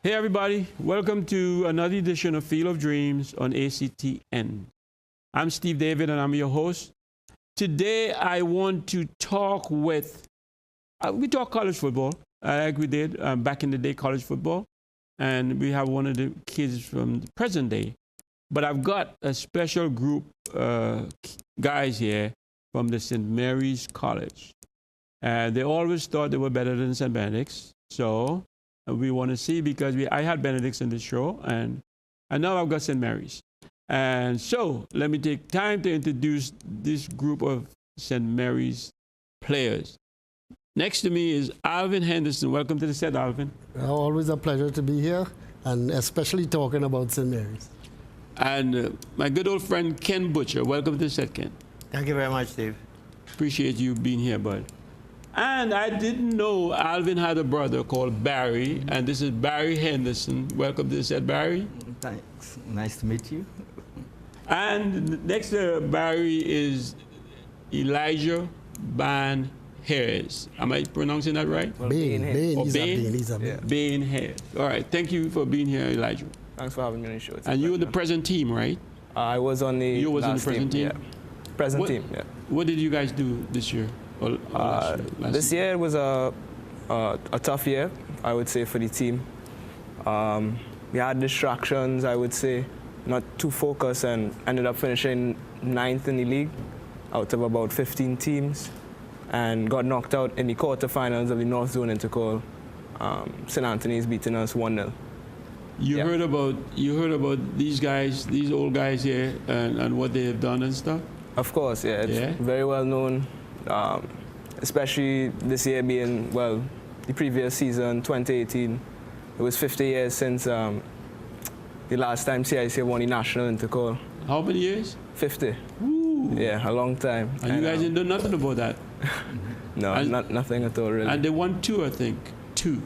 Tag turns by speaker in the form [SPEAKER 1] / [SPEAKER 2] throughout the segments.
[SPEAKER 1] Hey everybody, welcome to another edition of Field of Dreams on ACTN. I'm Steve David and I'm your host. Today I want to talk with, we talk college football, like we did back in the day, college football. And we have one of the kids from the present day. But I've got a special group guys here from the St. Mary's College. They always thought they were better than St. Benedict's. So we want to see, because I had Benedict's in the show, and now I've got St. Mary's. And so let me take time to introduce this group of St. Mary's players. Next to me is Alvin Henderson. Welcome to the set, Alvin.
[SPEAKER 2] Always a pleasure to be here, and especially talking about St. Mary's.
[SPEAKER 1] And my good old friend Ken Butcher. Welcome to the set, Ken.
[SPEAKER 3] Thank you very much, Steve.
[SPEAKER 1] Appreciate you being here, bud. And I didn't know Alvin had a brother called Barry, and this is Barry Henderson. Welcome to the set, Barry.
[SPEAKER 3] Thanks. Nice to meet you.
[SPEAKER 1] And next to Barry is Elijah Ban Harris. Am I pronouncing that right?
[SPEAKER 3] Well,
[SPEAKER 2] Bain, he's a Bain.
[SPEAKER 3] Yeah.
[SPEAKER 1] Bain Harris. All right. Thank you for being here, Elijah.
[SPEAKER 4] Thanks for having me on the show.
[SPEAKER 1] And you were the present team, right?
[SPEAKER 4] I was on the
[SPEAKER 1] You was on the
[SPEAKER 4] last
[SPEAKER 1] present team?
[SPEAKER 4] Yeah. Present team, yeah.
[SPEAKER 1] What did you guys do this year? Or last year?
[SPEAKER 4] This year it was a tough year, I would say, for the team. We had distractions, I would say, not too focused, and ended up finishing 9th in the league out of about 15 teams, and got knocked out in the quarterfinals of the North Zone Intercall. St. Anthony's beating us 1-0.
[SPEAKER 1] You
[SPEAKER 4] Yeah.
[SPEAKER 1] heard about these guys, these old guys here, and what they have done and stuff?
[SPEAKER 4] Of course, yeah, it's very well known, especially this year being, well, the previous season, 2018, it was 50 years since the last time CIC won the National Intercall.
[SPEAKER 1] How many years?
[SPEAKER 4] 50.
[SPEAKER 1] Ooh.
[SPEAKER 4] Yeah, a long time.
[SPEAKER 1] And you guys didn't do nothing about that.
[SPEAKER 4] No,
[SPEAKER 1] and-
[SPEAKER 4] nothing at all, really.
[SPEAKER 1] And they won 2, I think. 2.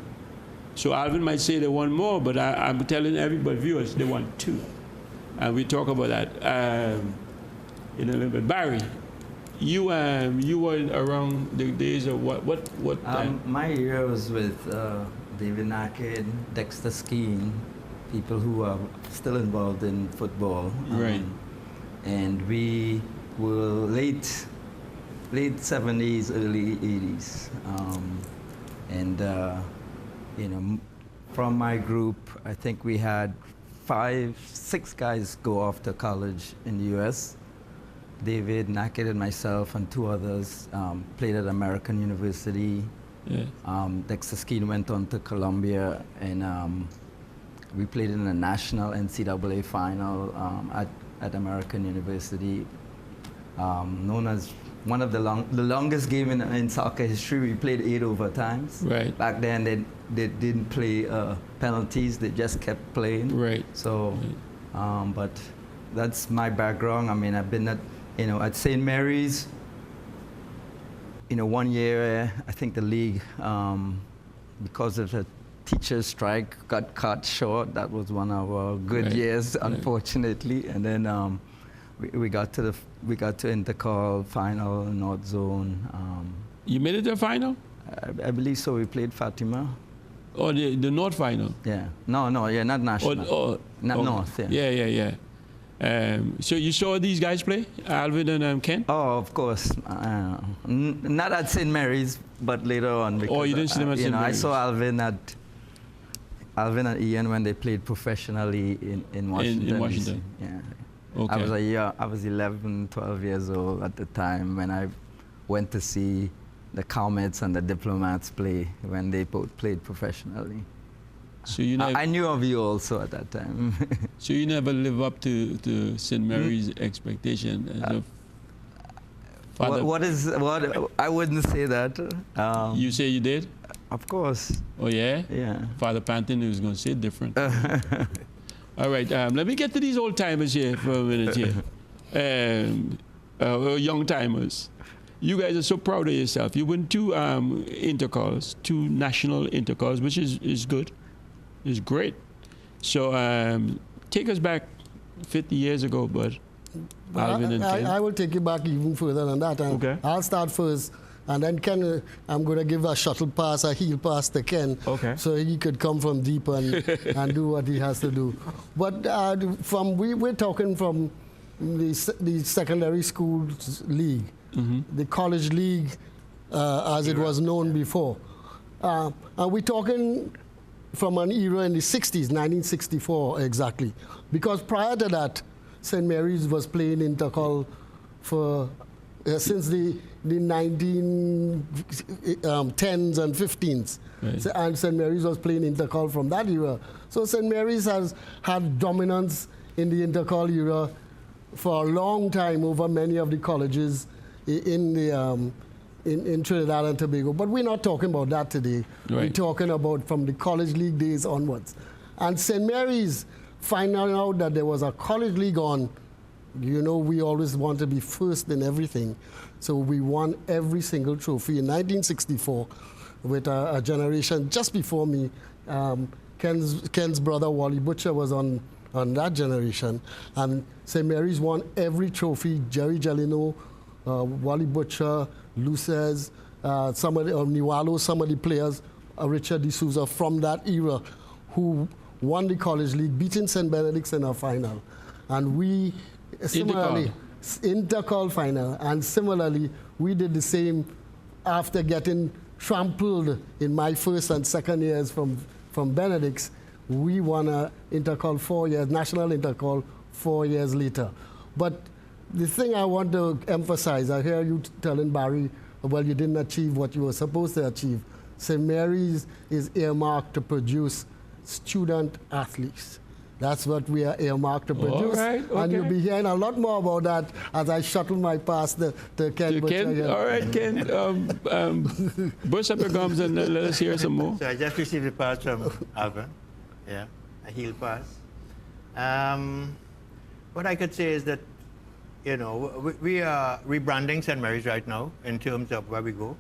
[SPEAKER 1] So Alvin might say they won more, but I'm telling everybody, viewers, they won 2. And we talk about that in a little bit. Barry, you were around the days of what time?
[SPEAKER 3] My year was with David Naked, Dexter Skeen, people who are still involved in football.
[SPEAKER 1] Right.
[SPEAKER 3] And we were late 70s, early 80s. From my group, I think we had 6 guys go off to college in the U.S. David Naked and myself and 2 others played at American University.
[SPEAKER 1] Yeah.
[SPEAKER 3] Dexter Skeen went on to Columbia, and we played in a national NCAA final at American University, known as one of the longest game in soccer history. We played 8 overtimes.
[SPEAKER 1] Right.
[SPEAKER 3] Back then, they didn't play penalties; they just kept playing.
[SPEAKER 1] Right.
[SPEAKER 3] So, but that's my background. I mean, I've been at St. Mary's. 1 year, I think the league, because of the teachers' strike, got cut short. That was one of our good years, unfortunately. And then we got to Intercall final, North Zone.
[SPEAKER 1] You made it to the final?
[SPEAKER 3] I believe so. We played Fatima.
[SPEAKER 1] Or the North final?
[SPEAKER 3] Yeah. No, not national. Not North. Yeah.
[SPEAKER 1] Yeah. So you saw these guys play, Alvin and Ken?
[SPEAKER 3] Oh, of course. Not at St. Mary's, but later on. Because,
[SPEAKER 1] you didn't see them at St.
[SPEAKER 3] I
[SPEAKER 1] Mary's?
[SPEAKER 3] saw Alvin and Ian when they played professionally in Washington.
[SPEAKER 1] In Washington.
[SPEAKER 3] DC. Yeah.
[SPEAKER 1] Okay.
[SPEAKER 3] I was 11, 12 years old at the time when I went to see the Comets and the Diplomats play when they both played professionally.
[SPEAKER 1] So you never,
[SPEAKER 3] I knew of you also at that time.
[SPEAKER 1] so you never live up to St. Mary's expectation as a father?
[SPEAKER 3] What I wouldn't say that.
[SPEAKER 1] You say you did?
[SPEAKER 3] Of course.
[SPEAKER 1] Oh yeah?
[SPEAKER 3] Yeah.
[SPEAKER 1] Father Panton was going to say different. All right, let me get to these old timers here for a minute here. Young timers. You guys are so proud of yourself. You won 2 intercalls, 2 national intercalls, which is good. It's great. So take us back 50 years ago, bud. Alvin and Ken.
[SPEAKER 2] I will take you back even further than that. And
[SPEAKER 1] Okay.
[SPEAKER 2] I'll start first And then Ken, I'm going to give a shuttle pass, a heel pass to Ken,
[SPEAKER 1] Okay.
[SPEAKER 2] so he could come from deep and do what he has to do. But we're talking from the secondary schools league, the college league, as it was known before. And we're talking from an era in the 60s, 1964 exactly. Because prior to that, St. Mary's was playing intercol for since the 1910s and 15s.
[SPEAKER 1] Right.
[SPEAKER 2] And St. Mary's was playing intercol from that era. So St. Mary's has had dominance in the intercol era for a long time over many of the colleges in Trinidad and Tobago. But we're not talking about that today.
[SPEAKER 1] Right.
[SPEAKER 2] We're talking about from the college league days onwards. And St. Mary's, finding out that there was a college league on, you know, we always want to be first in everything. So we won every single trophy in 1964 with a generation just before me. Ken's brother, Wally Butcher, was on that generation. And St. Mary's won every trophy. Jerry Gelino, Wally Butcher, Luces, some of the players, Richard D'Souza from that era, who won the college league, beating St. Benedict's in a final. And we similarly, intercol final, and similarly, we did the same after getting trampled in my first and second years from Benedict's. We won a intercol 4 years, national intercol 4 years later. But the thing I want to emphasize, I hear you telling Barry, well, you didn't achieve what you were supposed to achieve. St. Mary's is earmarked to produce student athletes. That's what we are earmarked to produce.
[SPEAKER 1] All right, okay.
[SPEAKER 2] And you'll be hearing a lot more about that as I shuttle my pass to Ken Butcher here.
[SPEAKER 1] All right, Ken. Burst up your gums and let us hear some more.
[SPEAKER 5] So I just received a pass from Alvin, a heel pass. What I could say is that, you know, we are rebranding St. Mary's right now in terms of where we go.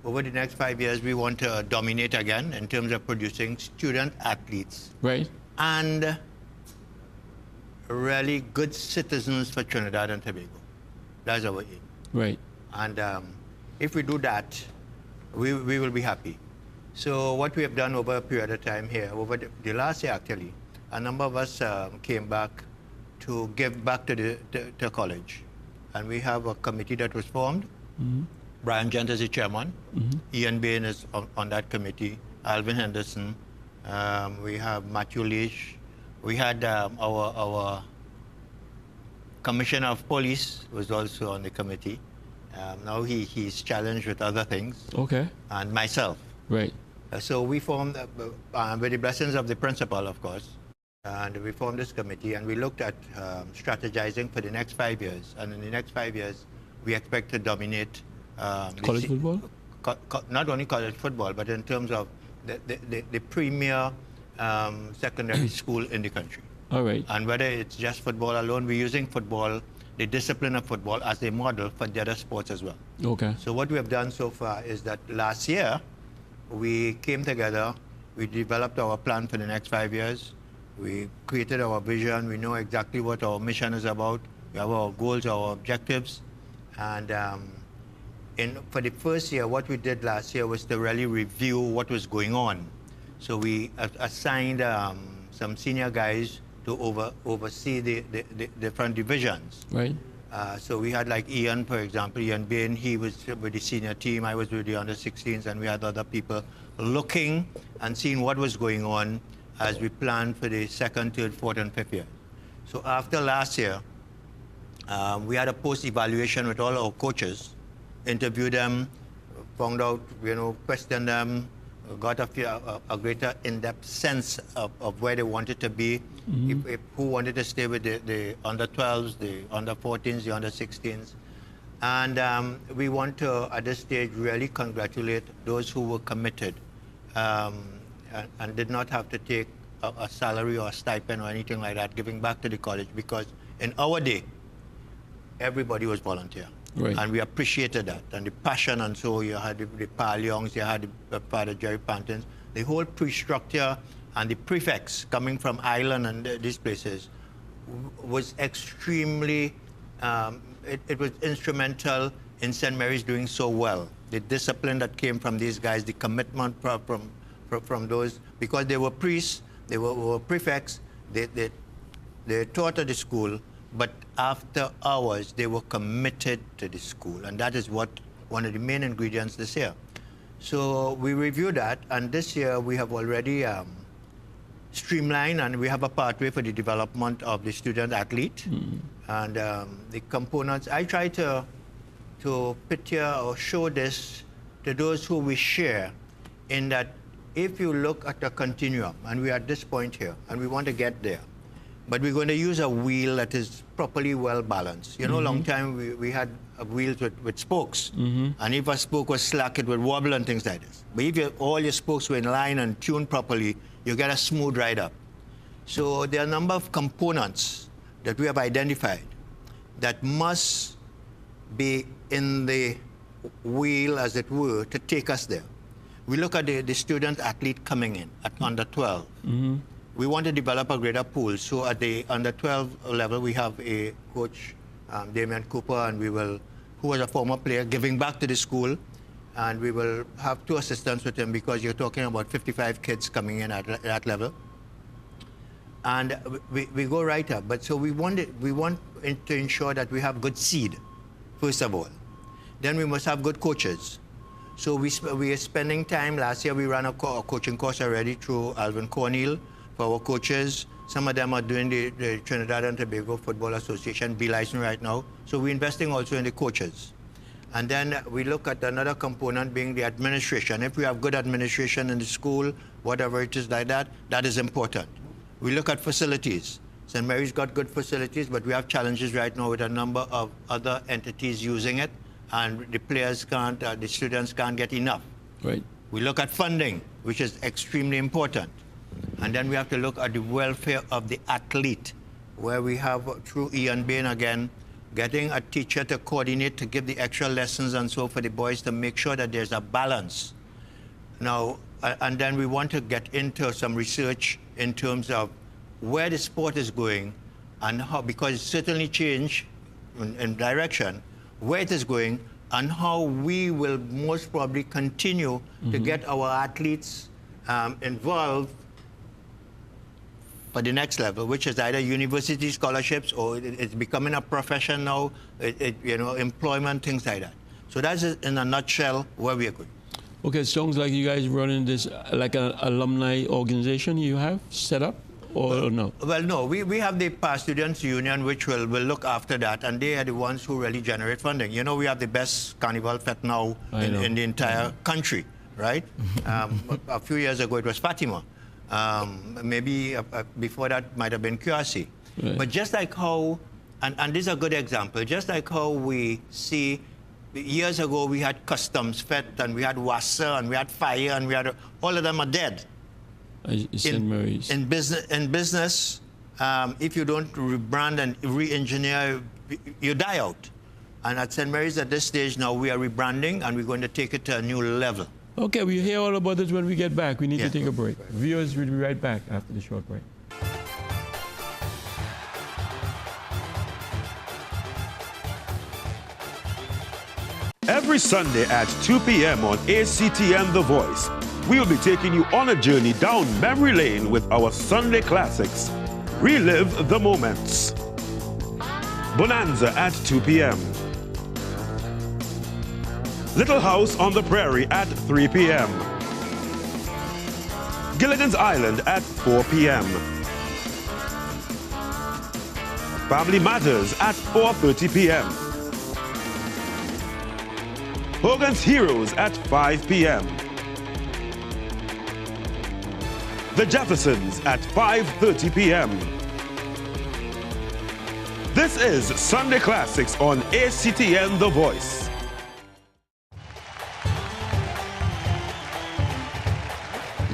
[SPEAKER 5] Over the next 5 years, we want to dominate again in terms of producing student athletes.
[SPEAKER 1] Right.
[SPEAKER 5] And really good citizens for Trinidad and Tobago. That's our aim.
[SPEAKER 1] Right.
[SPEAKER 5] And if we do that, we will be happy. So what we have done over a period of time here, over the last year actually, a number of us came back to give back to the college. And we have a committee that was formed.
[SPEAKER 1] Mm-hmm.
[SPEAKER 5] Brian Gent is the chairman.
[SPEAKER 1] Mm-hmm.
[SPEAKER 5] Ian Bain is on that committee. Alvin Henderson. We have Matthew Leach. We had our commissioner of police was also on the committee. Now he's challenged with other things.
[SPEAKER 1] Okay.
[SPEAKER 5] And myself.
[SPEAKER 1] Right.
[SPEAKER 5] So we formed, with the blessings of the principal, of course, and we formed this committee and we looked at strategizing for the next 5 years. And in the next 5 years, we expect to dominate
[SPEAKER 1] College football?
[SPEAKER 5] Not only college football, but in terms of the premier secondary school in the country.
[SPEAKER 1] All right.
[SPEAKER 5] And whether it's just football alone, we're using football, the discipline of football, as a model for the other sports as well.
[SPEAKER 1] Okay.
[SPEAKER 5] So what we have done so far is that last year, we came together, we developed our plan for the next 5 years, we created our vision, we know exactly what our mission is about, we have our goals, our objectives, and for the first year, what we did last year was to really review what was going on. So we assigned some senior guys to oversee the different divisions.
[SPEAKER 1] Right.
[SPEAKER 5] So we had like Ian, for example, Ian Bain, he was with the senior team, I was with the under-16s, and we had other people looking and seeing what was going on as we planned for the second, third, fourth, and fifth year. So after last year, we had a post-evaluation with all our coaches, interviewed them, found out, questioned them, got a greater in-depth sense of where they wanted to be, who wanted to stay with the under-12s, the under-14s, the under-16s. And we want to, at this stage, really congratulate those who were committed and did not have to take a salary or a stipend or anything like that, giving back to the college, because in our day, everybody was volunteer.
[SPEAKER 1] Right.
[SPEAKER 5] And we appreciated that. And the passion, and so you had the Pal Youngs, you had the Father Jerry Pantons, the whole pre-structure and the prefects coming from Ireland and these places was extremely, it was instrumental in St. Mary's doing so well the discipline that came from these guys, the commitment from those, because they were priests, they were prefects, they taught at the school, but after hours, they were committed to the school. And that is what one of the main ingredients this year. So we reviewed that, and this year we have already streamlined, and we have a pathway for the development of the student athlete. And the components, I try to picture or show this to those who we share, in that if you look at the continuum, and we're at this point here, and we want to get there, but we're going to use a wheel that is properly well balanced. You know, a long time we had wheels with spokes, and if a spoke was slack, it would wobble and things like this. But if all your spokes were in line and tuned properly, you get a smooth ride up. So there are a number of components that we have identified that must be in the wheel, as it were, to take us there. We look at the student athlete coming in at under 12. We want to develop a greater pool. So at the under 12 level, we have a coach, Damian Cooper, and who was a former player, giving back to the school. And we will have 2 assistants with him, because you're talking about 55 kids coming in at that level. And we go right up. But so we want to ensure that we have good seed, first of all. Then we must have good coaches. So we are spending time. Last year we ran a coaching course already through Alvin Cornell for our coaches. Some of them are doing the Trinidad and Tobago Football Association, be licensed right now. So we're investing also in the coaches. And then we look at another component being the administration. If we have good administration in the school, whatever it is like that, that is important. We look at facilities. St. Mary's got good facilities, but we have challenges right now with a number of other entities using it, and the players can't, the students can't get enough.
[SPEAKER 1] Right.
[SPEAKER 5] We look at funding, which is extremely important. And then we have to look at the welfare of the athlete, where we have, through Ian Bain again, getting a teacher to coordinate, to give the extra lessons and so for the boys, to make sure that there's a balance. Now, and then we want to get into some research in terms of where the sport is going and how, because it's certainly changed in direction, where it is going, and how we will most probably continue to get our athletes involved for the next level, which is either university scholarships or it's becoming a profession now, employment, things like that. So that's in a nutshell where we are going.
[SPEAKER 1] Okay, sounds like you guys running this like an alumni organization you have set up, or no?
[SPEAKER 5] Well, no, we have the Past Students Union, which will look after that, and they are the ones who really generate funding. You know, we have the best carnival fete now in the entire country, right? A few years ago it was Fatima. Maybe before that might have been QRC. Right. But just like how, and this is a good example, just like how we see, years ago we had Customs Fete, and we had WASA, and we had Fire, and we had, all of them are dead.
[SPEAKER 1] St. Mary's.
[SPEAKER 5] In business, if you don't rebrand and re-engineer, you die out. And at St. Mary's at this stage now, we are rebranding, and we're going to take it to a new level.
[SPEAKER 1] Okay, we'll hear all about this when we get back. We need to take a break. Viewers, we'll be right back after the short break.
[SPEAKER 6] Every Sunday at 2 p.m. on ACTN The Voice, we will be taking you on a journey down memory lane with our Sunday classics. Relive the moments. Bonanza at 2 p.m. Little House on the Prairie at 3 p.m. Gilligan's Island at 4 p.m. Family Matters at 4:30 p.m. Hogan's Heroes at 5 p.m. The Jeffersons at 5:30 p.m. This is Sunday Classics on ACTN The Voice.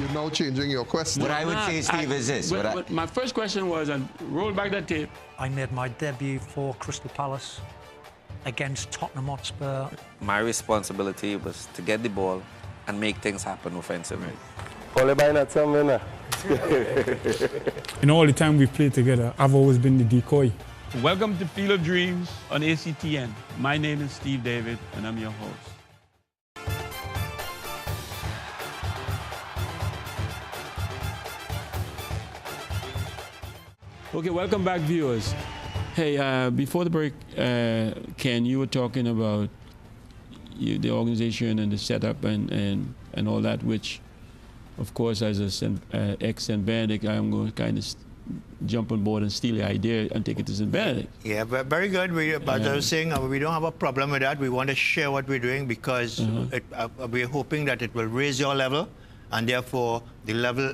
[SPEAKER 7] You're now changing your question.
[SPEAKER 8] What I would say, Steve, is this.
[SPEAKER 1] But my first question was, and roll back that tape.
[SPEAKER 9] I made my debut for Crystal Palace against Tottenham Hotspur.
[SPEAKER 10] My responsibility was to get the ball and make things happen offensively.
[SPEAKER 11] All the time we've played together, I've always been the decoy.
[SPEAKER 1] Welcome to Field of Dreams on ACTN. My name is Steve David, and I'm your host. Okay, welcome back, viewers. Hey, before the break, Ken, you were talking about the organization and the setup and all that, which, of course, as a ex-St. Benedict, I'm going to kind of jump on board and steal the idea and take it to St. Benedict.
[SPEAKER 5] Yeah, very good. As I was saying, we don't have a problem with that. We want to share what we're doing because we're hoping that it will raise your level, and therefore the level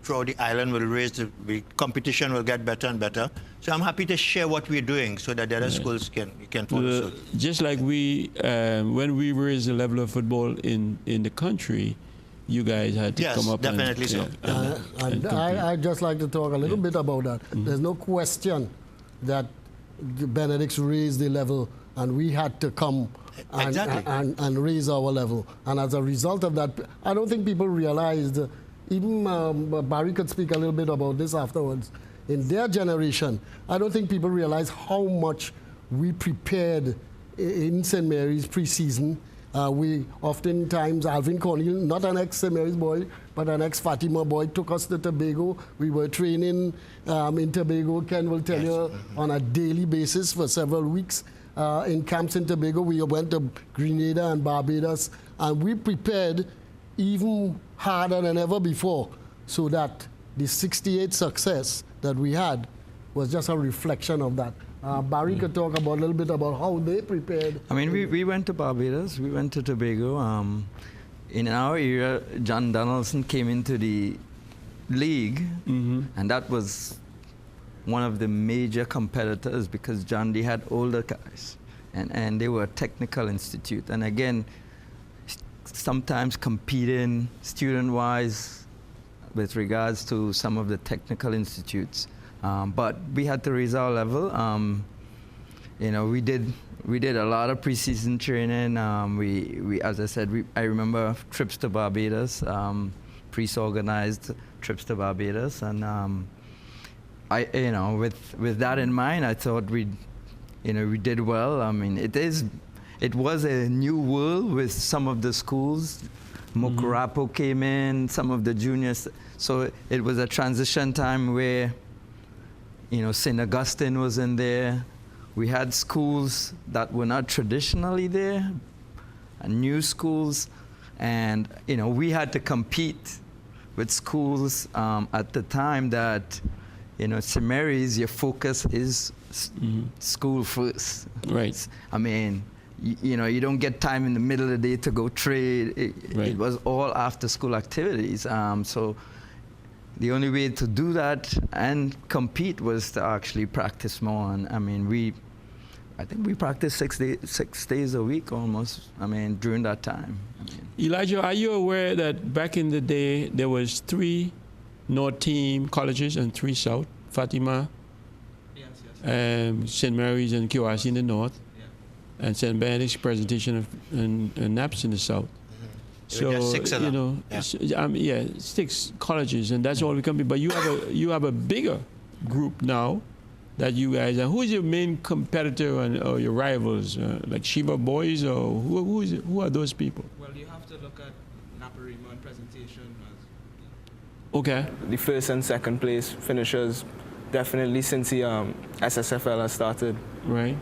[SPEAKER 5] throughout the island will raise, the competition will get better and better. So I'm happy to share what we're doing so that the other schools can follow suit.
[SPEAKER 1] Just like when we raised the level of football in the country, you guys had to come up.
[SPEAKER 5] Definitely so.
[SPEAKER 2] I'd just like to talk a little bit about that. There's no question that the Benedicts raised the level, and we had to come and raise our level. And as a result of that, I don't think people realized, even Barry could speak a little bit about this afterwards, in their generation, I don't think people realize how much we prepared in St. Mary's pre-season. We oftentimes, Alvin Cornell, not an ex-St. Mary's boy, but an ex-Fatima boy, took us to Tobago. We were training in Tobago, Ken will tell you, on a daily basis for several weeks. In camps in Tobago, we went to Grenada and Barbados, and we prepared even harder than ever before, so that the 68 success that we had was just a reflection of that. Barry could talk about a little bit about how they prepared.
[SPEAKER 3] I mean, we went to Barbados, we went to Tobago. In our era, John Donaldson came into the league, and that was one of the major competitors because John D had older guys, and they were a technical institute. And again, sometimes competing student-wise with regards to some of the technical institutes. But we had to raise our level. You know, we did a lot of preseason training. We as I said, I remember trips to Barbados, pre-organized trips to Barbados, and with that in mind, I thought we did well. I mean, it was a new world with some of the schools. Mokarapo came in, some of the juniors. So it was a transition time where, St. Augustine was in there. We had schools that were not traditionally there, and new schools. And, we had to compete with schools at the time that, St. Mary's, your focus is school first.
[SPEAKER 1] Right.
[SPEAKER 3] I mean, you don't get time in the middle of the day to go trade. It was all after school activities. So the only way to do that and compete was to actually practice more. And I mean, I think we practiced 6 days a week almost. I mean, during that time.
[SPEAKER 1] Elijah, are you aware that back in the day there was 3 North Team colleges and 3 South? Fatima, St. Mary's and QRC in the North, and St. Benedict's Presentation and NAPS in the South. So,
[SPEAKER 5] 6 of them.
[SPEAKER 1] 6 colleges, and that's all we can be. But you have a bigger group now that you guys are. Who is your main competitor or your rivals? Like Sheba Boys, or who are those people?
[SPEAKER 4] Well, you have to look at Naparima and Presentation.
[SPEAKER 1] Okay.
[SPEAKER 4] The first and second place finishers, definitely since the SSFL has started.
[SPEAKER 1] Right.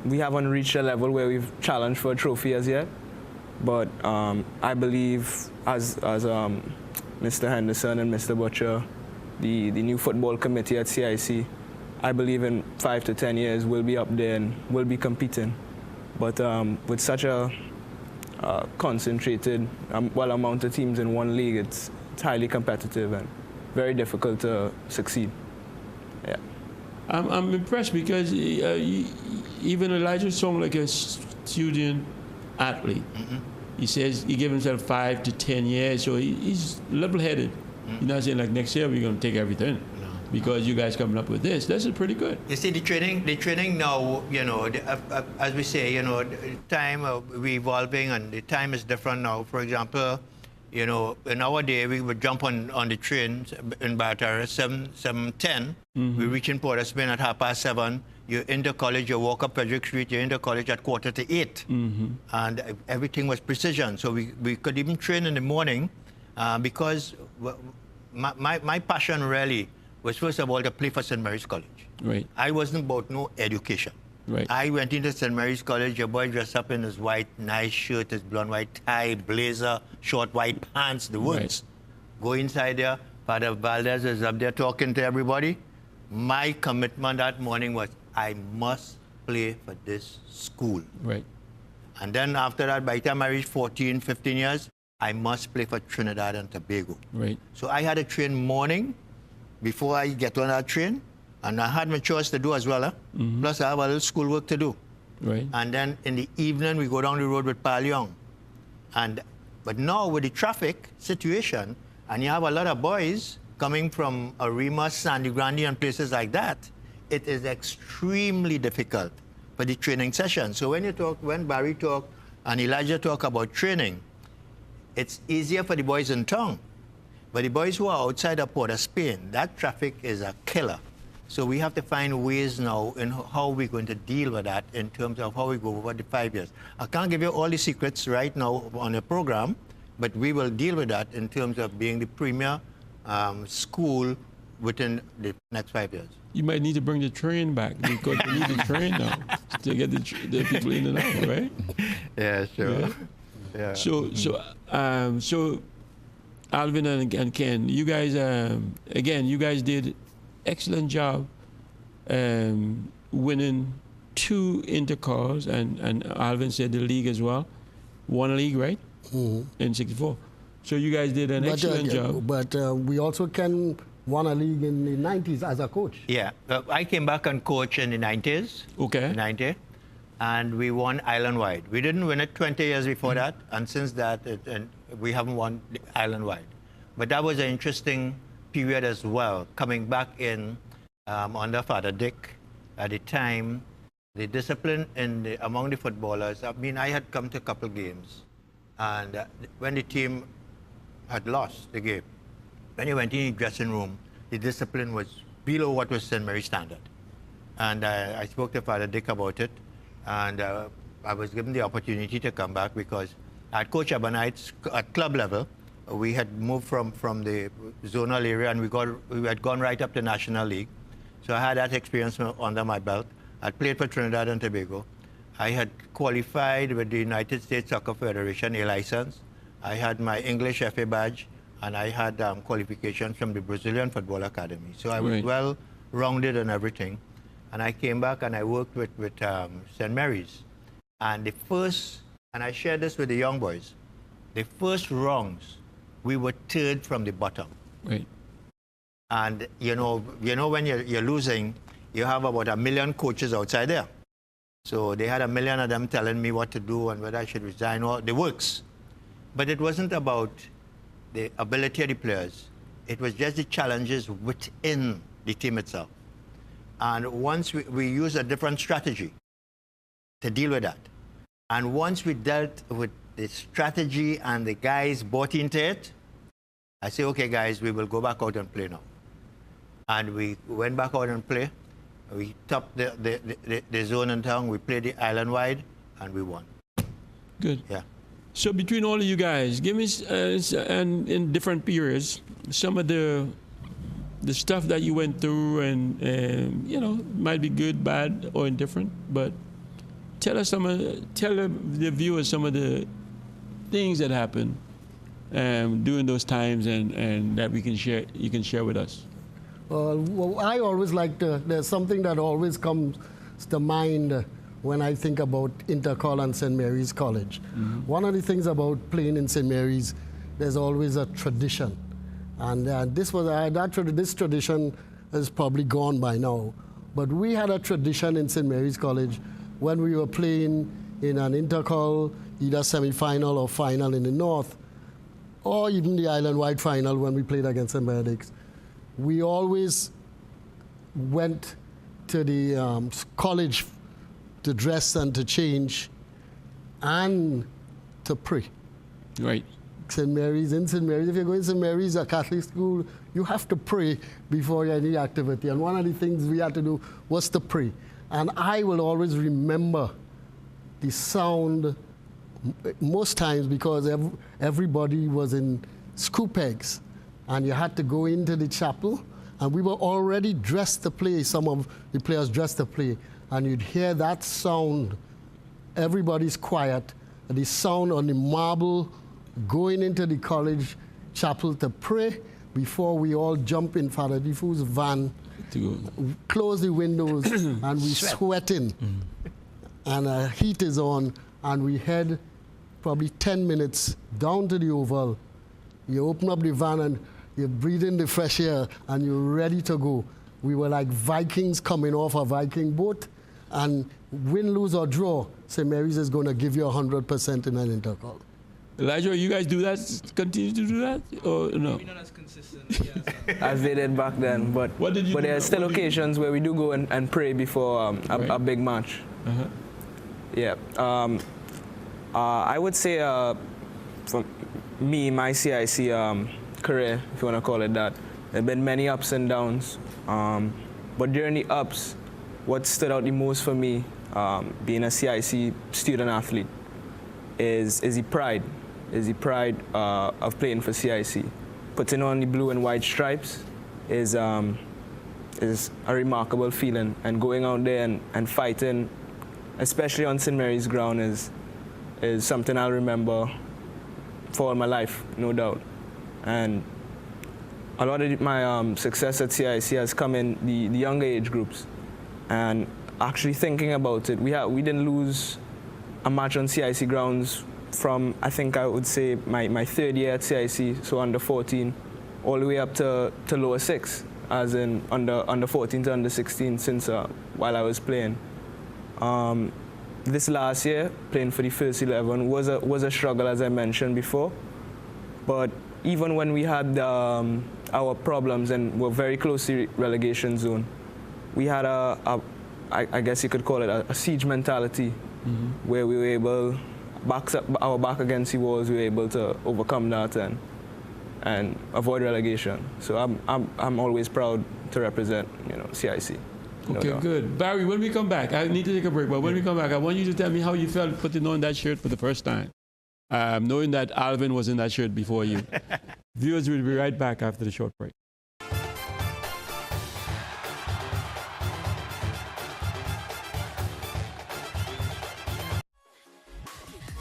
[SPEAKER 4] We haven't reached a level where we've challenged for a trophy as yet, but I believe as Mr. Henderson and Mr. Butcher, the new football committee at CIC, I believe in 5 to 10 years we'll be up there and we'll be competing. But with such a concentrated amount of teams in one league, it's highly competitive and very difficult to succeed. Yeah.
[SPEAKER 1] I'm impressed because even Elijah sounds like a student athlete. He says he gave himself 5 to 10 years, so he's level-headed. You're not saying like next year we're going to take everything because you guys coming up with this. This is pretty good.
[SPEAKER 5] You see, the training now, as we say, time we're evolving and the time is different now. For example, in our day, we would jump on the train in Bartara 7:10. We reach in Port of Spain at 7:30. You're into college, you walk up Frederick Street, you're into college at 7:45. And everything was precision. So we could even train in the morning because my passion really was first of all to play for St. Mary's College.
[SPEAKER 1] Right.
[SPEAKER 5] I wasn't about no education.
[SPEAKER 1] Right.
[SPEAKER 5] I went into St. Mary's College, your boy dressed up in his white, nice shirt, his blonde white tie, blazer, short white pants, the works.
[SPEAKER 1] Right.
[SPEAKER 5] Go inside there, Father Valdez is up there talking to everybody. My commitment that morning was, I must play for this school.
[SPEAKER 1] Right.
[SPEAKER 5] And then after that, by the time I reached 14, 15 years, I must play for Trinidad and Tobago.
[SPEAKER 1] Right.
[SPEAKER 5] So I had to train morning before I get on that train. And I had my chores to do as well. Plus, I have a little schoolwork to do.
[SPEAKER 1] Right.
[SPEAKER 5] And then in the evening, we go down the road with Pal Young. But now with the traffic situation, and you have a lot of boys coming from Arima, Sandy Grande, and places like that, it is extremely difficult for the training session. So when Barry talk and Elijah talk about training, it's easier for the boys in town. But the boys who are outside of Port of Spain, that traffic is a killer. So we have to find ways now in how we're going to deal with that in terms of how we go over the 5 years. I can't give you all the secrets right now on the program, but we will deal with that in terms of being the premier school within the next 5 years.
[SPEAKER 1] You might need to bring the train back because we need the train now to get the people in and out, right?
[SPEAKER 5] Yeah, sure.
[SPEAKER 1] Yeah.
[SPEAKER 5] Yeah.
[SPEAKER 1] So, Alvin and Ken, you guys, again, you guys did excellent job winning 2 intercalls, and Alvin said the league as well. Won a league, right? In 64. So you guys did an excellent job.
[SPEAKER 2] But we also won a league in the 90s as a coach.
[SPEAKER 5] Yeah. I came back and coached in the 90s.
[SPEAKER 1] Okay.
[SPEAKER 5] 90. And we won island-wide. We didn't win it 20 years before that, and since that, we haven't won island-wide. But that was an interesting period as well, coming back in under Father Dick. At the time, the discipline among the footballers, I mean, I had come to a couple games, and when the team had lost the game, when you went in the dressing room, the discipline was below what was St. Mary's standard. And I spoke to Father Dick about it, and I was given the opportunity to come back because at Coach Abanites, at club level, we had moved from the zonal area, and we had gone right up to National League. So I had that experience under my belt. I played for Trinidad and Tobago. I had qualified with the United States Soccer Federation, a license. I had my English FA badge, and I had qualifications from the Brazilian Football Academy. So I was well-rounded and everything. And I came back and I worked with St. Mary's. And I shared this with the young boys, the first rounds, we were third from the bottom.
[SPEAKER 1] Right.
[SPEAKER 5] And you know when you're losing, you have about 1 million coaches outside there. So they had 1 million of them telling me what to do and whether I should resign or the works. But it wasn't about the ability of the players. It was just the challenges within the team itself. And once we used a different strategy to deal with that. And once we dealt with the strategy and the guys bought into it, I say, okay, guys, we will go back out and play now. And we went back out and play. We topped the zone in town. We played the island-wide, and we won.
[SPEAKER 1] Good.
[SPEAKER 5] Yeah.
[SPEAKER 1] So between all of you guys, give me, and in different periods, some of the stuff that you went through, and might be good, bad, or indifferent, but tell the viewers some of the things that happened during those times, and that you can share with us.
[SPEAKER 2] Well, I always like there's something that always comes to mind when I think about Intercol and St. Mary's College. One of the things about playing in St. Mary's, there's always a tradition. And this tradition is probably gone by now. But we had a tradition in St. Mary's College when we were playing in an Intercol, either semi-final or final in the north, or even the island-wide final when we played against St. Benedict's. We always went to the college to dress and to change and to pray.
[SPEAKER 1] Right.
[SPEAKER 2] St. Mary's, if you're going to St. Mary's, a Catholic school, you have to pray before any activity. And one of the things we had to do was to pray. And I will always remember the sound most times because everybody was in screw pegs. And you had to go into the chapel And we were already dressed to play, some of the players dressed to play, and you'd hear that sound. Everybody's quiet, and the sound on the marble going into the college chapel to pray before we all jump in Father Defoe's van, close the windows, and we sweating. And heat is on, and we head probably 10 minutes down to the Oval. You open up the van and you breathe in the fresh air, and you're ready to go. We were like Vikings coming off a Viking boat, and win, lose, or draw, St. Mary's is going to give you 100% in an intercall.
[SPEAKER 1] Elijah, you guys do that? Continue to do that, or no?
[SPEAKER 4] Maybe not as consistent as they did back then, but there are still occasions where we do go and pray before a big match. Yeah. I would say for me, my CIC career, if you want to call it that, there have been many ups and downs. But during the ups, what stood out the most for me, being a CIC student athlete, is the pride. Of playing for CIC. Putting on the blue and white stripes is a remarkable feeling, and going out there and fighting, especially on St. Mary's ground, is something I'll remember for all my life, no doubt. And a lot of my success at CIC has come in the younger age groups. And actually thinking about it, we didn't lose a match on CIC grounds from, I think I would say, my third year at CIC, so under 14, all the way up to lower 6, as in under 14 to under 16, since while I was playing. This last year, playing for the first 11 was a struggle, as I mentioned before. But even when we had our problems and were very close to the relegation zone, we had I guess you could call it a siege mentality, where we were able, our back against the walls, we were able to overcome that and avoid relegation. So I'm always proud to represent, CIC.
[SPEAKER 1] Okay, good. Barry, when we come back, I need to take a break, but when we come back, I want you to tell me how you felt putting on that shirt for the first time, knowing that Alvin was in that shirt before you. Viewers, will be right back after the short break.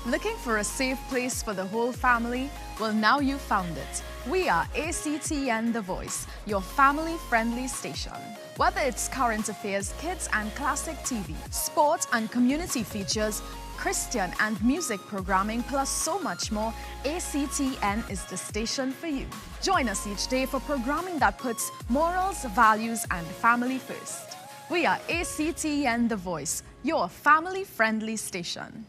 [SPEAKER 8] Looking for a safe place for the whole family? Well, now you've found it. We are ACTN The Voice, your family-friendly station. Whether it's current affairs, kids and classic TV, sport and community features, Christian and music programming, plus so much more, ACTN is the station for you. Join us each day for programming that puts morals, values and family first. We are ACTN The Voice, your family-friendly station.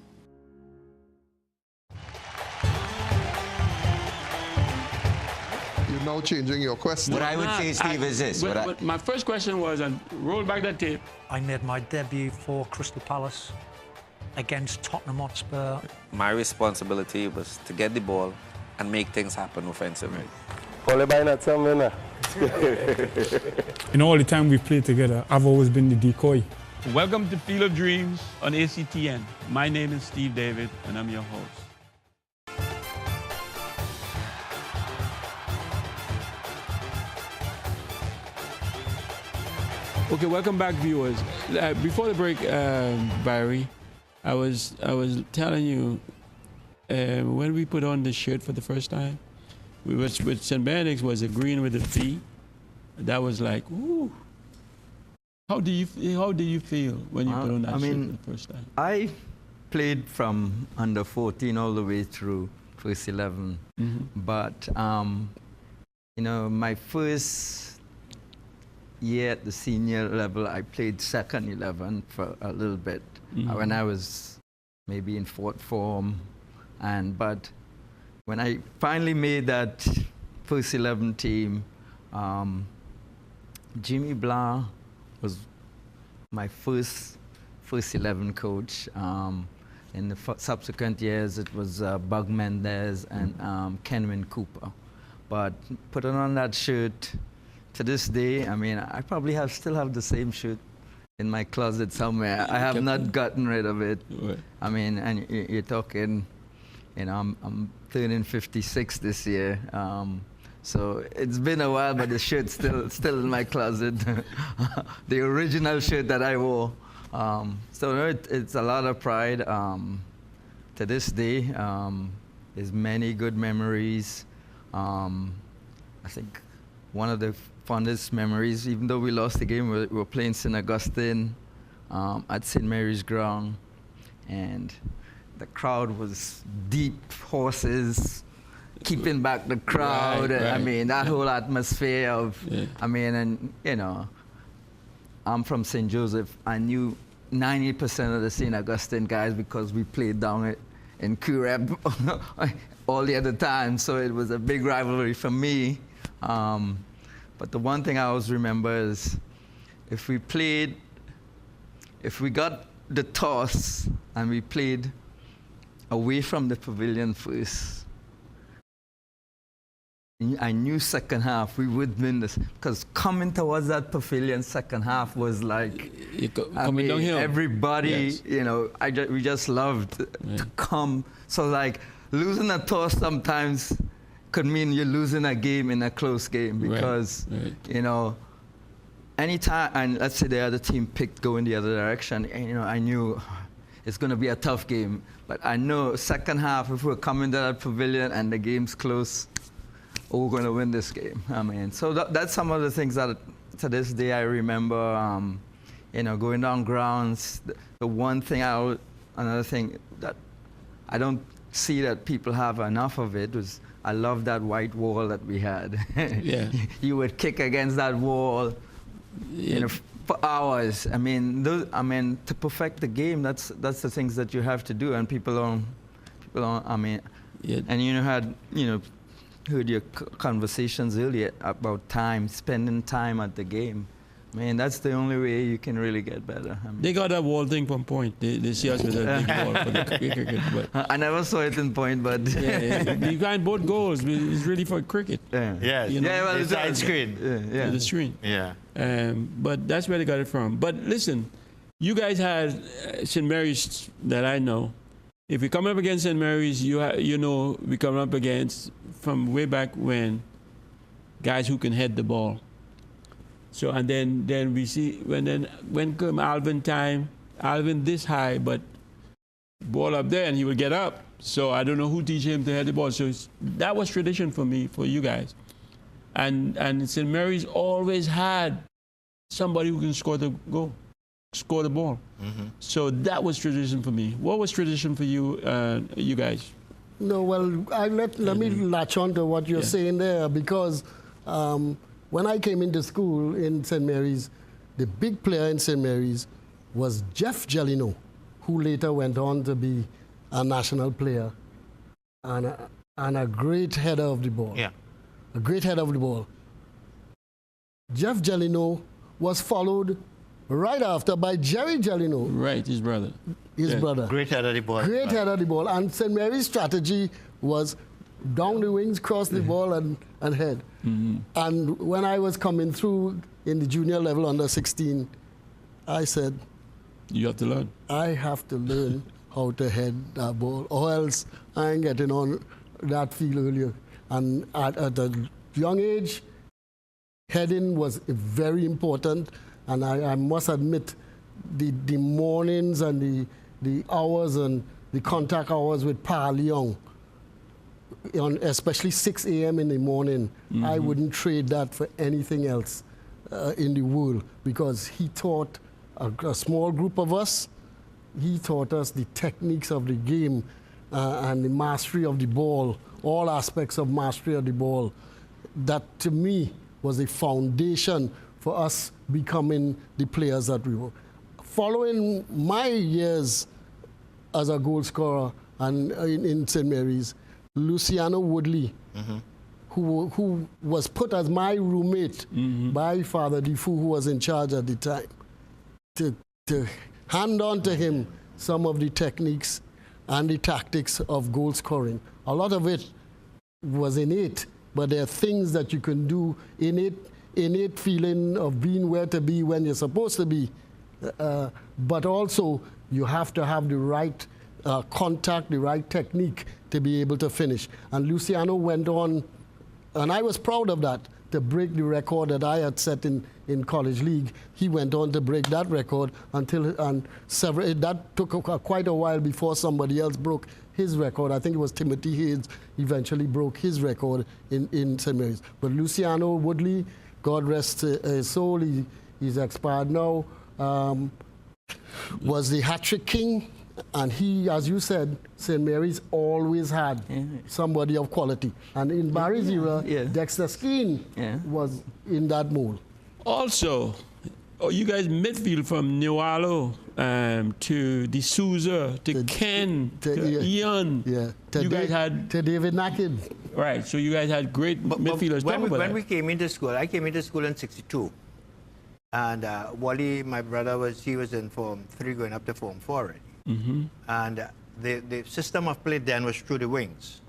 [SPEAKER 7] You're now changing your question.
[SPEAKER 12] What I would say, Steve, is this.
[SPEAKER 1] My first question was, and roll back that tape.
[SPEAKER 9] I made my debut for Crystal Palace against Tottenham Hotspur.
[SPEAKER 10] My responsibility was to get the ball and make things happen offensively.
[SPEAKER 11] All the time we've played together, I've always been the decoy.
[SPEAKER 1] Welcome to Field of Dreams on ACTN. My name is Steve David, and I'm your host. Okay, welcome back, viewers. Before the break, Barry, I was telling you when we put on the shirt for the first time, we was with St. Benedict's was agreeing with the fee. That was like, ooh. How do you feel when you put on that shirt for the first time?
[SPEAKER 3] I played from under 14 all the way through first 11, but my first year at the senior level, I played second 11 for a little bit when I was maybe in fourth form, but when I finally made that first 11 team, Jimmy Blanc was my first 11 coach. In the subsequent years, it was Bug Mendez and Kenwin Cooper. But putting on that shirt, to this day, I probably still have the same shirt in my closet somewhere. I have not gotten rid of it.
[SPEAKER 1] Right.
[SPEAKER 3] And you're talking, I'm turning 56 this year. So it's been a while, but the shirt's still in my closet. The original shirt that I wore. So it's a lot of pride. To this day, there's many good memories. I think one of the fondest memories, even though we lost the game, we were playing St. Augustine at St. Mary's Ground, and the crowd was deep, horses, keeping back the crowd.
[SPEAKER 1] Right.
[SPEAKER 3] I mean, that whole atmosphere of, I mean, and you know, I'm from St. Joseph. I knew 90% of the St. Augustine guys because we played down in Cureb all the other time, so it was a big rivalry for me. But the one thing I always remember is if we got the toss and we played away from the pavilion first, I knew second half we would win this, because coming towards that pavilion second half was like,
[SPEAKER 1] coming downhill.
[SPEAKER 3] Everybody, you know, we just loved to come. So like losing a toss sometimes could mean you're losing a game in a close game, because you know, anytime, and let's say the other team picked going the other direction, and you know, I knew it's going to be a tough game. But I know second half, if we're coming to that pavilion and the game's close, we're going to win this game. I mean, so that's some of the things that to this day I remember. You know, going down grounds. The one thing another thing that I don't see that people have enough of it was, I love that white wall that we had.
[SPEAKER 1] Yeah.
[SPEAKER 3] You would kick against that wall, you know, for hours. I mean, to perfect the game, that's the things that you have to do, and people don't. I mean, and you know, heard your conversations earlier about spending time at the game. I mean, that's the only way you can really get better. I mean,
[SPEAKER 1] they got that wall thing from Point. They see us with a big wall for the cricket. But
[SPEAKER 3] I never saw it in Point, but
[SPEAKER 1] you got both goals. It's really for cricket.
[SPEAKER 5] Yes.
[SPEAKER 1] You know?
[SPEAKER 5] Well, it's side screen.
[SPEAKER 1] The screen.
[SPEAKER 5] Yeah.
[SPEAKER 1] But that's where they got it from. But listen, you guys had St. Mary's that I know. If we come up against St. Mary's, you know, we come up against from way back when guys who can head the ball. So and then we see when come Alvin time, Alvin this high, but ball up there and he will get up. So I don't know who teach him to head the ball. So that was tradition for me, for you guys. And St. Mary's always had somebody who can score the ball. Mm-hmm. So that was tradition for me. What was tradition for you, you guys?
[SPEAKER 2] No, well, let me latch on to what you're saying there, because when I came into school in St. Mary's, the big player in St. Mary's was Jeff Gelino, who later went on to be a national player and a great header of the ball.
[SPEAKER 5] Yeah.
[SPEAKER 2] A great header of the ball. Jeff Gelino was followed right after by Jerry Gelino.
[SPEAKER 1] Right, his brother.
[SPEAKER 2] His brother.
[SPEAKER 5] Great header of the ball.
[SPEAKER 2] Great header of the ball. And St. Mary's strategy was down the wings, cross the ball, and head. Mm-hmm. And when I was coming through in the junior level under 16, I said,
[SPEAKER 1] you have to learn.
[SPEAKER 2] I have to learn how to head that ball, or else I ain't getting on that field earlier. And at a young age, heading was very important. And I must admit, the mornings and the hours and the contact hours with Pa Leong, especially 6 a.m. in the morning, I wouldn't trade that for anything else in the world, because he taught a small group of us. He taught us the techniques of the game and the mastery of the ball, all aspects of mastery of the ball. That, to me, was the foundation for us becoming the players that we were. Following my years as a goal scorer and in St. Mary's, Luciano Woodley, who was put as my roommate by Father Defu, who was in charge at the time, to hand on to him some of the techniques and the tactics of goal scoring. A lot of it was innate, but there are things that you can do, innate feeling of being where to be when you're supposed to be, but also you have to have the right contact, the right technique to be able to finish. And Luciano went on And I was proud of that, to break the record that I had set in college league. He went on to break that record that took quite a while before somebody else broke his record. I think it was Timothy Hayes eventually broke his record in St. Mary's. But Luciano Woodley, God rest his soul, he's expired now, was the hat-trick king. And he, as you said, St. Mary's always had somebody of quality. And in Barry's era, Dexter Skeen was in that mold.
[SPEAKER 1] Also, you guys midfield from Nualo to D'Souza to Ken to Ian.
[SPEAKER 2] Yeah.
[SPEAKER 1] You guys had
[SPEAKER 2] to David Naked.
[SPEAKER 1] Right. So you guys had great midfielders.
[SPEAKER 5] When we came into school, I came into school in '62, and Wally, my brother, was in Form 3 going up to Form 4 already. And the system of play then was through the wings.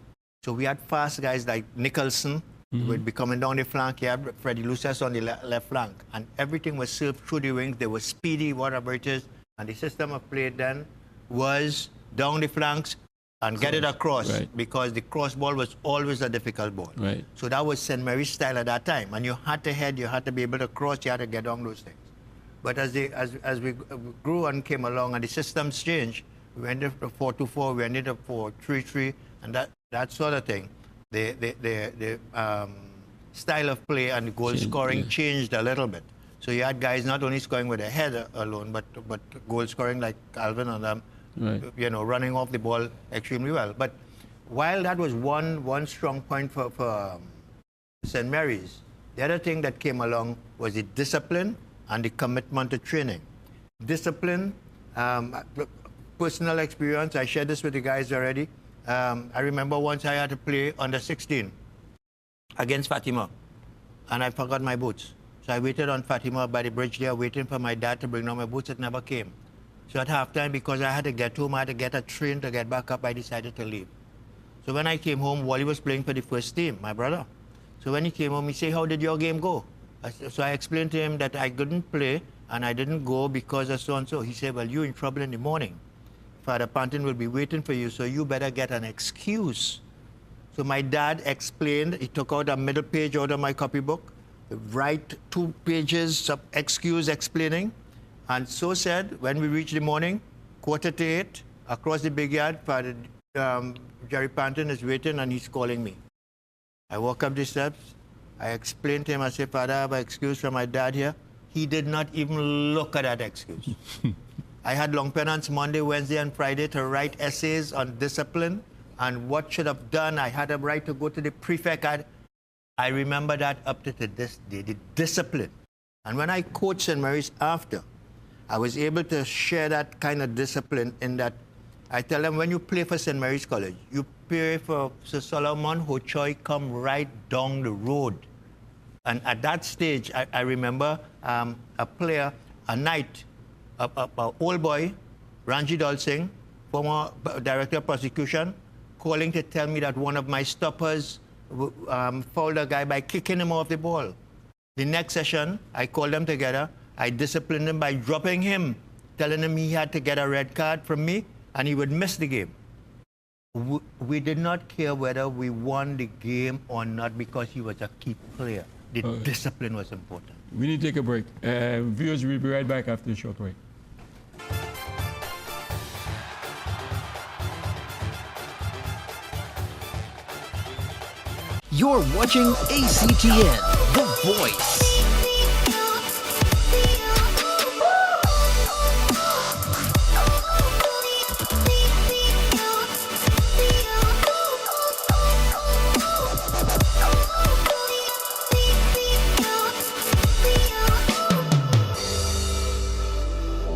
[SPEAKER 5] So we had fast guys like Nicholson, who would be coming down the flank. You had Freddie Lucius on the left flank. And everything was served through the wings. They were speedy, whatever it is. And the system of play then was down the flanks and get it across, because the cross ball was always a difficult ball.
[SPEAKER 1] Right.
[SPEAKER 5] So that was St. Mary's style at that time. And you had to head, you had to be able to cross, you had to get on those things. But as we grew and came along and the systems changed, we went to 4-2-4, we ended up 4-3-3, and that sort of thing. The style of play and the goal scoring changed a little bit. So you had guys not only scoring with a head alone, but goal scoring like Alvin and them, running off the ball extremely well. But while that was one strong point for St. Mary's, the other thing that came along was the discipline and the commitment to training. Discipline, personal experience, I shared this with the guys already. I remember once I had to play under 16 against Fatima, and I forgot my boots. So I waited on Fatima by the bridge there, waiting for my dad to bring down my boots. It never came. So at halftime, because I had to get home, I had to get a train to get back up, I decided to leave. So when I came home, Wally was playing for the first team, my brother. So when he came home, he said, "How did your game go?" So I explained to him that I couldn't play and I didn't go because of so-and-so. He said, "Well, you're in trouble in the morning. Father Panton will be waiting for you, so you better get an excuse." So my dad explained, he took out a middle page out of my copybook, write 2 pages of excuse explaining, and so said, when we reached the morning, 7:45, across the big yard, Father Jerry Panton is waiting and he's calling me. I walk up the steps. I explained to him, I said, "Father, I have an excuse from my dad here." He did not even look at that excuse. I had long penance Monday, Wednesday, and Friday to write essays on discipline and what should have done. I had a right to go to the prefect. I remember that up to this day, the discipline. And when I coached St. Mary's after, I was able to share that kind of discipline in that I tell them, when you play for St. Mary's College, you play for Sir Solomon Ho Choi, come right down the road. And at that stage, I remember a player, a knight, an old boy, Ranjit Dal Singh, former director of prosecution, calling to tell me that one of my stoppers fouled a guy by kicking him off the ball. The next session, I called them together. I disciplined him by dropping him, telling him he had to get a red card from me and he would miss the game. We did not care whether we won the game or not because he was a key player. The discipline was important.
[SPEAKER 1] We need to take a break. Viewers, we'll be right back after the short break.
[SPEAKER 12] You're watching ACTN, The Voice.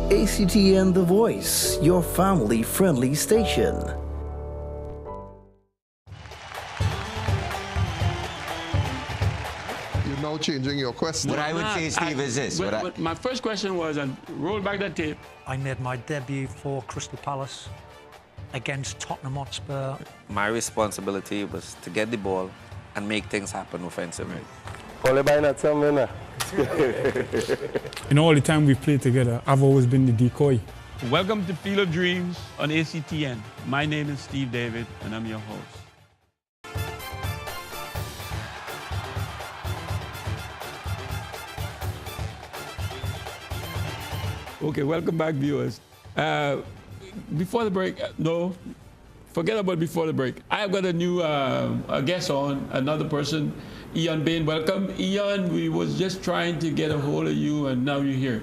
[SPEAKER 12] ACTN The Voice, your family-friendly station.
[SPEAKER 7] You're now changing your question.
[SPEAKER 13] What I would say, Steve, is this.
[SPEAKER 1] My first question was, and roll back that tape.
[SPEAKER 9] I made my debut for Crystal Palace against Tottenham Hotspur.
[SPEAKER 10] My responsibility was to get the ball and make things happen offensively.
[SPEAKER 11] All the time we've played together, I've always been the decoy.
[SPEAKER 1] Welcome to Field of Dreams on ACTN. My name is Steve David, and I'm your host. Okay, welcome back, viewers. Before the break, no, forget about before the break. I've got a new a guest on, another person, Ian Bain. Welcome, Ian. We was just trying to get a hold of you, and now you're here.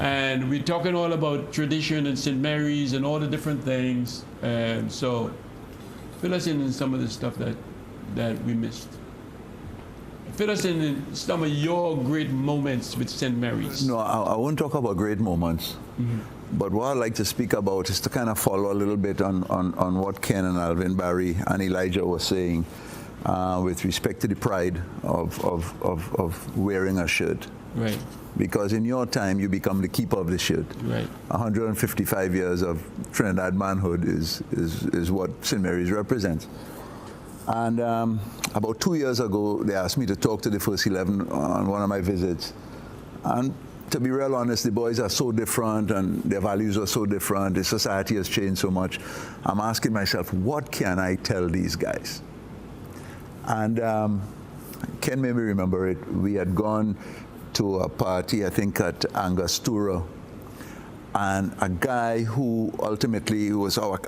[SPEAKER 1] And we're talking all about tradition and St. Mary's and all the different things. And so, fill us in some of the stuff that we missed. Fill us in some of your great moments with St. Mary's.
[SPEAKER 13] No, I won't talk about great moments. But what I'd like to speak about is to kind of follow a little bit on what Ken and Alvin, Barry, and Elijah were saying with respect to the pride of wearing a shirt.
[SPEAKER 1] Right.
[SPEAKER 13] Because in your time, you become the keeper of the shirt.
[SPEAKER 1] Right.
[SPEAKER 13] 155 years of Trinidad manhood is what St. Mary's represents. And about 2 years ago, they asked me to talk to the First 11 on one of my visits. And to be real honest, the boys are so different and their values are so different. The society has changed so much. I'm asking myself, what can I tell these guys? And Ken made me remember it. We had gone to a party, I think at Angostura, and a guy who ultimately was our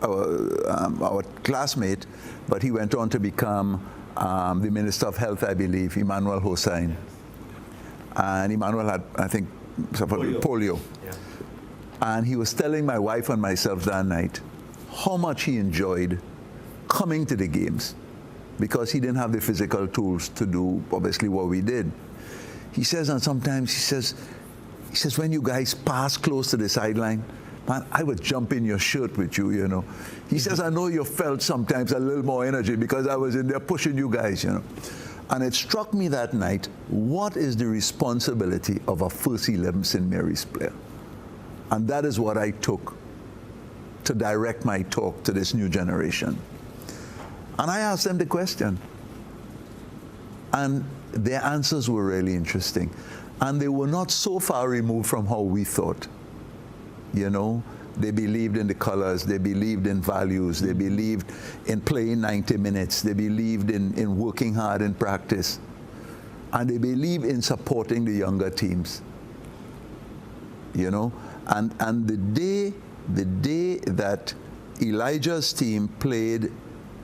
[SPEAKER 13] classmate, but he went on to become the Minister of Health, I believe, Emmanuel Hossain. And Emmanuel had, I think, polio. Yeah. And he was telling my wife and myself that night how much he enjoyed coming to the games because he didn't have the physical tools to do, obviously, what we did. He says, and sometimes he says, when you guys pass close to the sideline, man, I would jump in your shirt with you, you know. He says, I know you felt sometimes a little more energy because I was in there pushing you guys, you know. And it struck me that night, what is the responsibility of a First 11 St. Mary's player? And that is what I took to direct my talk to this new generation. And I asked them the question. And their answers were really interesting. And they were not so far removed from how we thought. You know, they believed in the colors, they believed in values, they believed in playing 90 minutes, they believed in working hard in practice, and they believed in supporting the younger teams. You know, and the day that Elijah's team played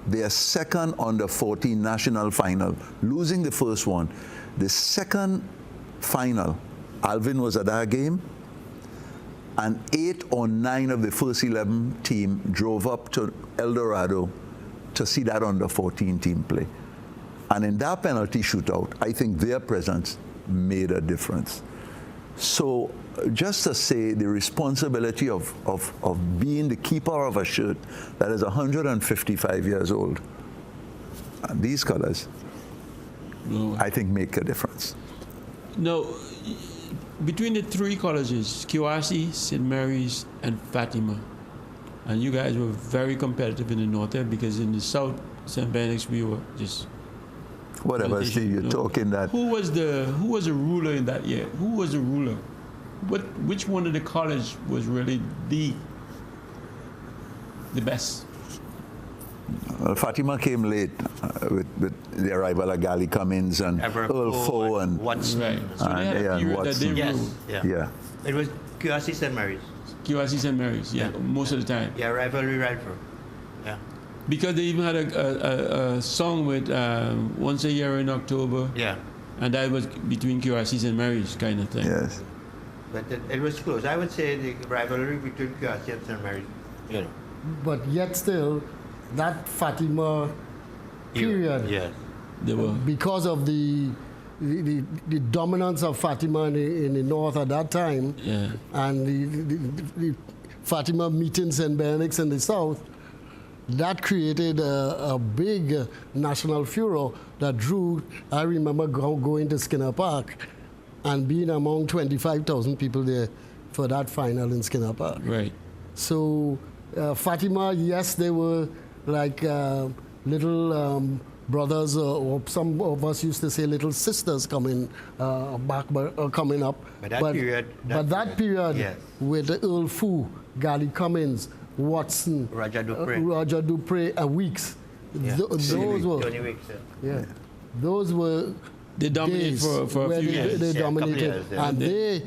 [SPEAKER 13] their second under-14 national final, losing the first one, the second final, Alvin was at that game, and 8 or 9 of the First 11 team drove up to El Dorado to see that under-14 team play. And in that penalty shootout, I think their presence made a difference. So just to say the responsibility of being the keeper of a shirt that is 155 years old, and these colors, I think make a difference.
[SPEAKER 1] No, between the three colleges, QRC, St. Mary's, and Fatima, and you guys were very competitive in the north end because in the south, St. Benedict's, we were just
[SPEAKER 13] whatever. Steve, you're talking that.
[SPEAKER 1] Who was the ruler in that year? Who was the ruler? Which one of the college was really the best?
[SPEAKER 13] Well, Fatima came late with the arrival of Gally Cummins and Earl Foe and
[SPEAKER 5] Watson.
[SPEAKER 1] Right. So they had a period that they ruled.
[SPEAKER 5] Yeah. It was QRC St. Mary's.
[SPEAKER 1] QRC St. Mary's, yeah, most of the time.
[SPEAKER 5] Yeah, rivalry right through. Yeah.
[SPEAKER 1] Because they even had a song with Once a Year in October.
[SPEAKER 5] Yeah.
[SPEAKER 1] And that was between QRC St. Mary's kind of thing.
[SPEAKER 13] Yes.
[SPEAKER 5] But it was close. I would say the rivalry between QRC and St. Mary's, you know.
[SPEAKER 2] But yet still, that Fatima period,
[SPEAKER 5] yes,
[SPEAKER 1] they were,
[SPEAKER 2] because of the dominance of Fatima in the north at that time,
[SPEAKER 1] yeah,
[SPEAKER 2] and the Fatima meeting St. Benedict's in the south, that created a big national furor that drew. I remember going to Skinner Park and being among 25,000 people there for that final in Skinner Park.
[SPEAKER 1] Right.
[SPEAKER 2] So Fatima, yes, they were like little brothers, or some of us used to say little sisters coming coming up.
[SPEAKER 5] But that period,
[SPEAKER 2] yes, with Earl Foe, Gally Cummins, Watson,
[SPEAKER 5] Roger
[SPEAKER 2] Dupree, and Weeks.
[SPEAKER 5] Yeah.
[SPEAKER 2] Those were
[SPEAKER 5] Johnny Weeks,
[SPEAKER 2] yeah. Those were
[SPEAKER 1] they dominated for a few years.
[SPEAKER 2] They dominated,
[SPEAKER 5] years, yeah.
[SPEAKER 2] and they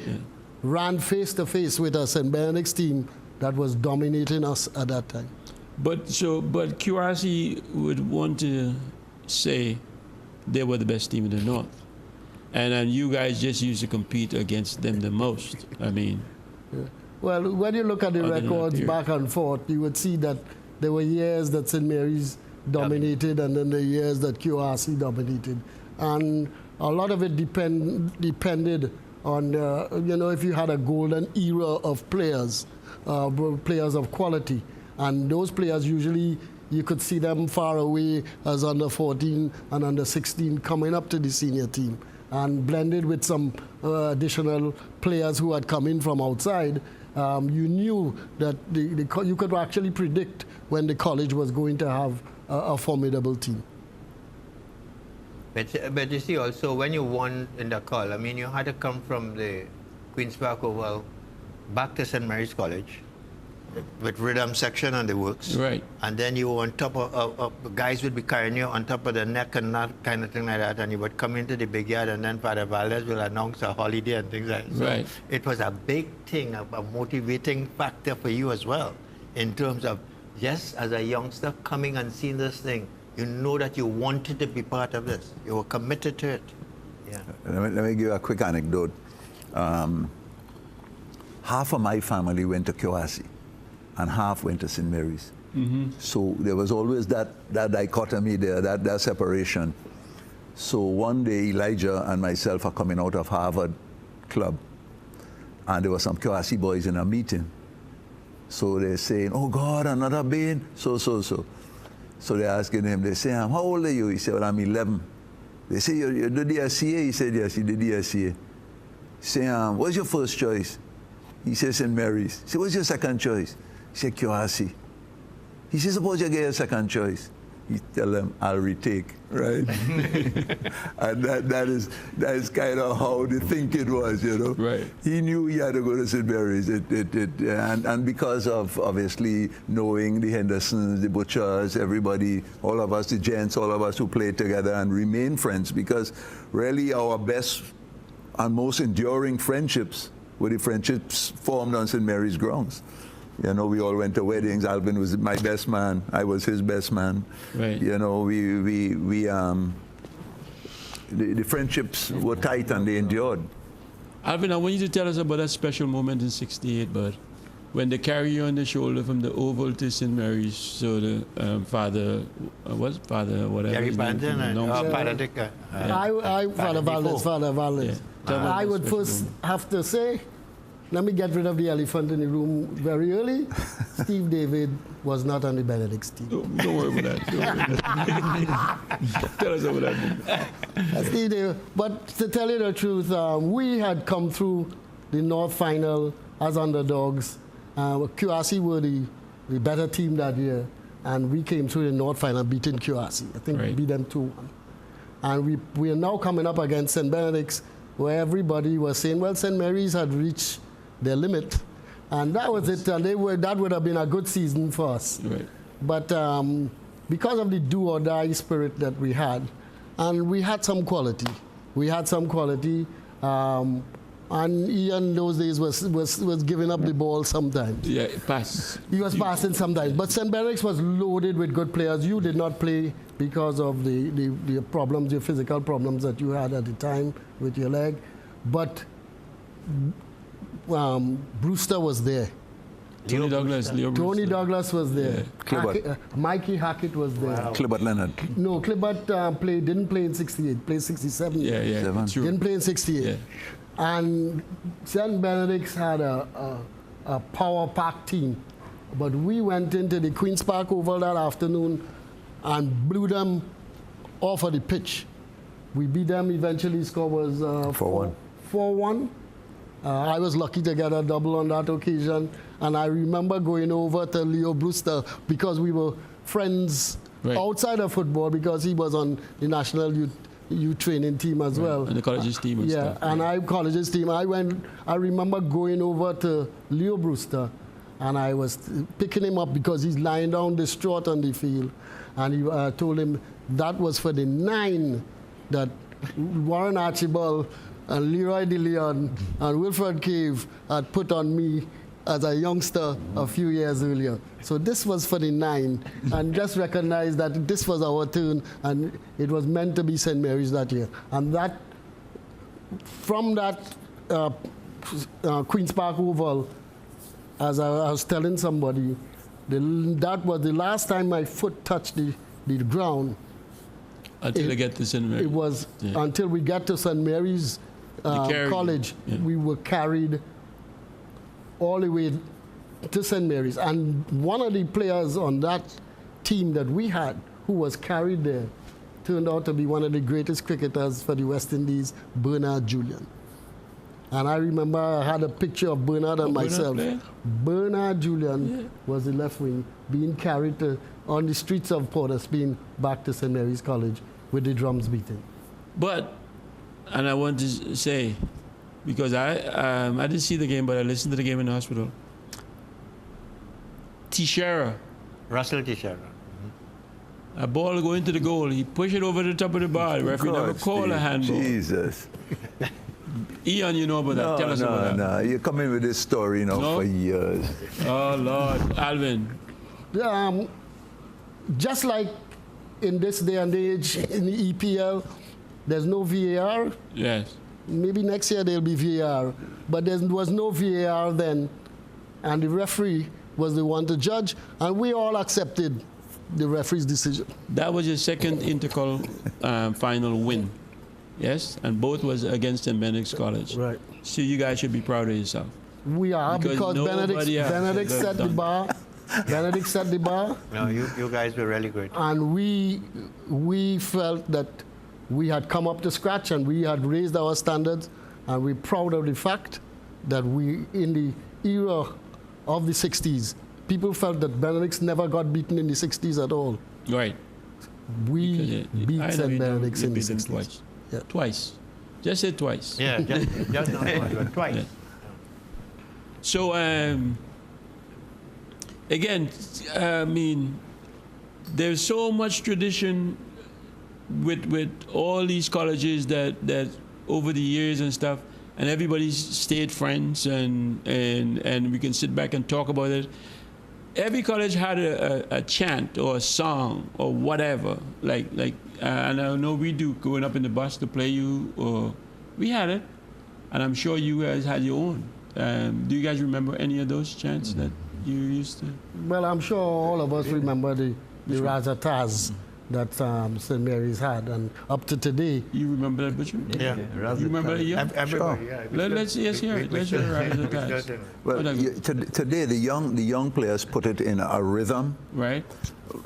[SPEAKER 2] ran face to face with a St. Benedict's team that was dominating us at that time.
[SPEAKER 1] But QRC would want to say they were the best team in the North. And you guys just used to compete against them the most. I mean.
[SPEAKER 2] Yeah. Well, when you look at the records back and forth, you would see that there were years that St. Mary's dominated and then the years that QRC dominated. And a lot of it depended on, if you had a golden era of players, players of quality. And those players usually, you could see them far away as under 14 and under 16 coming up to the senior team. And blended with some additional players who had come in from outside, you knew that you could actually predict when the college was going to have a formidable team.
[SPEAKER 5] But you see also, when you won in the call, I mean, you had to come from the Queen's Park Oval back to St. Mary's College with rhythm section and the works.
[SPEAKER 1] Right.
[SPEAKER 5] And then you were on top of guys would be carrying you on top of the neck and that kind of thing like that, and you would come into the big yard and then Father Valdez will announce a holiday and things like that. So
[SPEAKER 1] right.
[SPEAKER 5] It was a big thing, a motivating factor for you as well, in terms of, yes, as a youngster coming and seeing this thing, you know that you wanted to be part of this. You were committed to it. Yeah.
[SPEAKER 13] Let me give you a quick anecdote. Half of my family went to QRC and half went to St. Mary's.
[SPEAKER 1] Mm-hmm.
[SPEAKER 13] So there was always that dichotomy there, that separation. So one day Elijah and myself are coming out of Harvard Club, and there were some QRC boys in a meeting. So they're saying, oh God, another Bain, so. So they're asking him, they say, how old are you? He said, well, I'm 11. They say, you did the SCA? He said, yes, he did the SCA. Say, what's your first choice? He says, St. Mary's. He said, what's your second choice? He said, QRC. He said, suppose you get a second choice. He tell them, I'll retake, right? And that is kind of how the thinking was, you know?
[SPEAKER 1] Right.
[SPEAKER 13] He knew he had to go to St. Mary's. And because of, obviously, knowing the Hendersons, the Butchers, everybody, all of us, the gents, all of us who played together and remained friends, because really our best and most enduring friendships were the friendships formed on St. Mary's grounds. You know, we all went to weddings. Alvin was my best man. I was his best man.
[SPEAKER 1] Right.
[SPEAKER 13] You know, the friendships were tight and they endured.
[SPEAKER 1] Alvin, I want you to tell us about that special moment in '68, but when they carry you on the shoulder from the Oval to St. Mary's, so the Father whatever.
[SPEAKER 5] Gary Banton and Father Dick.
[SPEAKER 2] Father Valdez.
[SPEAKER 1] Yeah.
[SPEAKER 2] I would first have to say, let me get rid of the elephant in the room very early. Steve David was not on the Benedict's team.
[SPEAKER 1] Don't worry about that. Tell us about that.
[SPEAKER 2] Steve David. But to tell you the truth, we had come through the North Final as underdogs. QRC were the better team that year, and we came through the North Final beating QRC. I think we beat them 2-1. And we are now coming up against St. Benedict's, where everybody was saying, well, St. Mary's had reached their limit, and that was it. And that would have been a good season for us.
[SPEAKER 1] Right.
[SPEAKER 2] But because of the do or die spirit that we had, and we had some quality. And Ian those days was giving up the ball sometimes.
[SPEAKER 1] Yeah, pass.
[SPEAKER 2] He was passing sometimes. But St. Benedict's was loaded with good players. You did not play because of the problems, the physical problems that you had at the time with your leg. But Brewster was there.
[SPEAKER 1] Tony Douglas, Leo Brewster.
[SPEAKER 2] Tony Douglas was there.
[SPEAKER 13] Yeah.
[SPEAKER 2] Mikey Hackett was there.
[SPEAKER 5] Wow.
[SPEAKER 13] Clibbert Leonard.
[SPEAKER 2] No, Clibbert didn't play in '68. Played '67.
[SPEAKER 1] Yeah. True.
[SPEAKER 2] Didn't play in '68.
[SPEAKER 1] Yeah.
[SPEAKER 2] And St. Benedict's had a power-packed team. But we went into the Queen's Park Oval that afternoon and blew them off of the pitch. We beat them. Eventually, score was
[SPEAKER 13] 4-1.
[SPEAKER 2] 4-1. I was lucky to get a double on that occasion. And I remember going over to Leo Brewster because we were friends outside of football, because he was on the national youth training team as well.
[SPEAKER 1] And the colleges team and stuff.
[SPEAKER 2] Colleges team. I remember going over to Leo Brewster, and I was picking him up because he's lying down distraught on the field. And he told him that was for the 9 that Warren Archibald and Leroy DeLeon and Wilfred Cave had put on me as a youngster a few years earlier. So this was for the 9, and just recognize that this was our turn, and it was meant to be St. Mary's that year. And that, from that Queen's Park Oval, as I was telling somebody, that was the last time my foot touched the ground.
[SPEAKER 1] Until they get to St. Mary's.
[SPEAKER 2] It was until we get to St. Mary's College, we were carried all the way to St. Mary's. And one of the players on that team that we had, who was carried there, turned out to be one of the greatest cricketers for the West Indies, Bernard Julian. And I remember I had a picture of Bernard and myself. Bernard Julian was the left wing, being carried on the streets of Port of Spain back to St. Mary's College with the drums beating.
[SPEAKER 1] But, and I want to say, because I didn't see the game, but I listened to the game in the hospital. Teixeira.
[SPEAKER 5] Russell Teixeira.
[SPEAKER 1] A ball going to the goal. He pushed it over the top of the bar. The referee never called a handball.
[SPEAKER 13] Jesus.
[SPEAKER 1] Ian, you know about that. Tell us about that.
[SPEAKER 13] No, you're coming with this story now for years.
[SPEAKER 1] Oh, Lord. Alvin.
[SPEAKER 2] Just like in this day and age in the EPL, there's no VAR.
[SPEAKER 1] Yes.
[SPEAKER 2] Maybe next year there'll be VAR. But there was no VAR then. And the referee was the one to judge. And we all accepted the referee's decision.
[SPEAKER 1] That was your second intercol final win. Yes? And both was against St. Benedict's College.
[SPEAKER 2] Right.
[SPEAKER 1] So you guys should be proud of yourself.
[SPEAKER 2] We are, because Benedict set the bar. Benedict set the bar.
[SPEAKER 5] No, you guys were really great.
[SPEAKER 2] And we felt that we had come up to scratch and we had raised our standards, and we're proud of the fact that we, in the era of the 60s, people felt that Benedict's never got beaten in the 60s at all.
[SPEAKER 1] Right.
[SPEAKER 2] We beat St. Benedict's in the 60s.
[SPEAKER 1] Twice.
[SPEAKER 2] Yeah.
[SPEAKER 1] Twice. Just say twice.
[SPEAKER 5] Yeah, just not once, but twice. Yeah.
[SPEAKER 1] So, again, I mean, there's so much tradition with all these colleges that over the years and stuff, and everybody's stayed friends, and we can sit back and talk about it. Every college had a chant or a song or whatever, and I know we do, going up in the bus to play you, or we had it, and I'm sure you guys had your own. Do you guys remember any of those chants that you used to?
[SPEAKER 2] Well, I'm sure all of us remember the Razataz that St. Mary's had, and up to today.
[SPEAKER 1] You remember that, Butcher?
[SPEAKER 5] Yeah.
[SPEAKER 1] You remember it? Yeah.
[SPEAKER 5] Sure.
[SPEAKER 1] Let's hear it. Let's hear Razataz.
[SPEAKER 13] Well, today the young players put it in a rhythm,
[SPEAKER 1] right?